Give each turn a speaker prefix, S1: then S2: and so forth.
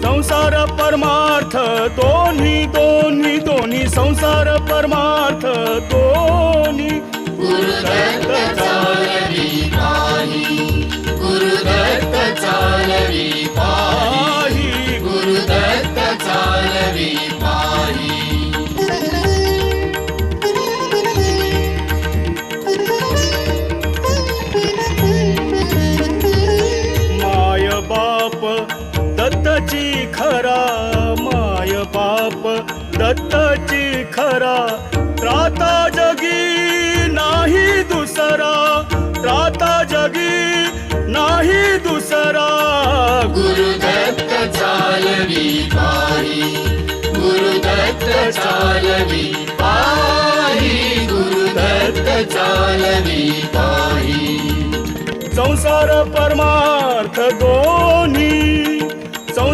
S1: संसार परमार्थ दोन्ही दोन्ही दोन्ही संसार परमार्थ दोन्ही
S2: गुरुदत्त चालवी पाही, गुरुदत्त चालवी पाही, गुरुदत्त चालवी पाही.
S1: माय बाप दत्तची खरा, माय बाप दत्तची खरा, त्राता जगी नाही दुसरा, त्राता जगी नाही दुसरा.
S2: गुरुदत्त चालवी पाही, गुरुदत्त चालवी पाही, गुरुदत्त चालवी पाही.
S1: संसार परमार्थ दोन्ही